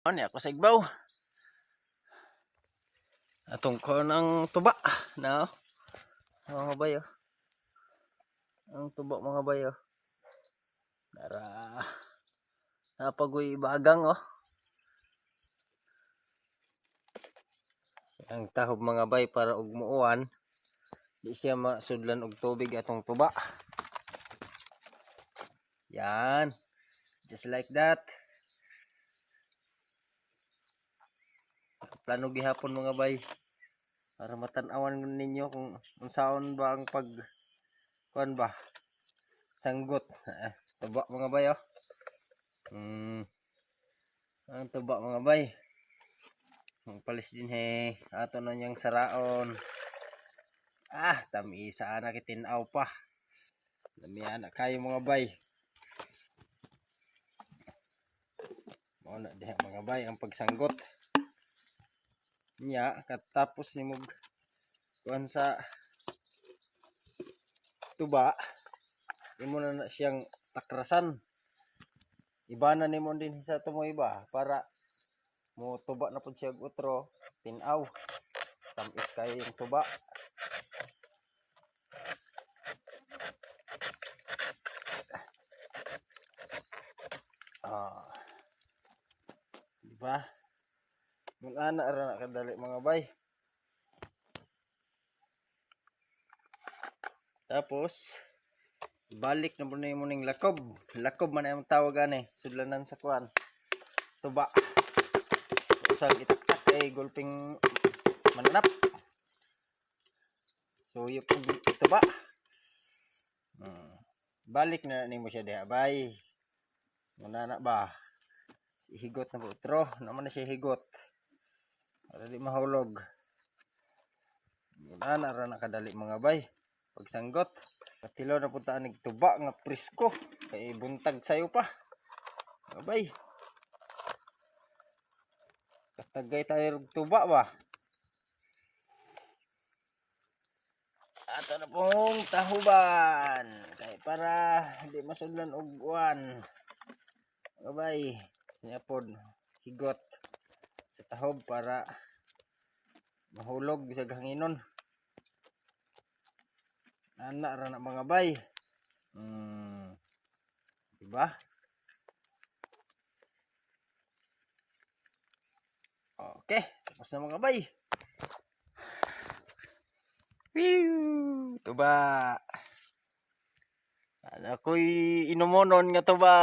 Ano ako sa igbaw? Atong ko ng tuba na mga bayo. Ang tuba mga bayo. Para napagoy bagang oh. Ang tahob mga bay para og muuan. Di siya masudlan og tubig atong tuba. Yan. Just like that. Plano gihapon mga bay. Para matanawan ninyo kung unsaon ba ang kuan ba sanggot tuba mga bay oh. Ang tuba mga bay ang palis din he ato na niyang saraon tamisa na kitinaw pa lamian na kayo mga bay mo na diha mga bay ang pagsanggot niya katapos ni mog kuan sa tuba imo na siyang takrasan ibana nimo din sa tumo iba para mo tuba na pud siya utro tinaw tamis kayo yung tuba diba yung ana ra na kadali mga bay tapos balik na po na yung muning lakob man ay tawag ani sudlanan sa kuan tuba usag itaktak ay gulping mananap so yung tuba balik na nimo siya diha bay manana ba higot na po utro naman na siya higot para di mahulog manana ra na kadali mga bay pagsanggot katilaw na puntaan nagtuba nga presko kay buntag sayo pa abay katagay tayo tuba ba ato na pong tahuban kay para di masudlan og uwan abay niya pod higot sa tahob para mahulog sa hanginon ana ra na mga bay diba okay tapos na mga bay tuba ako'y inumonon nga tuba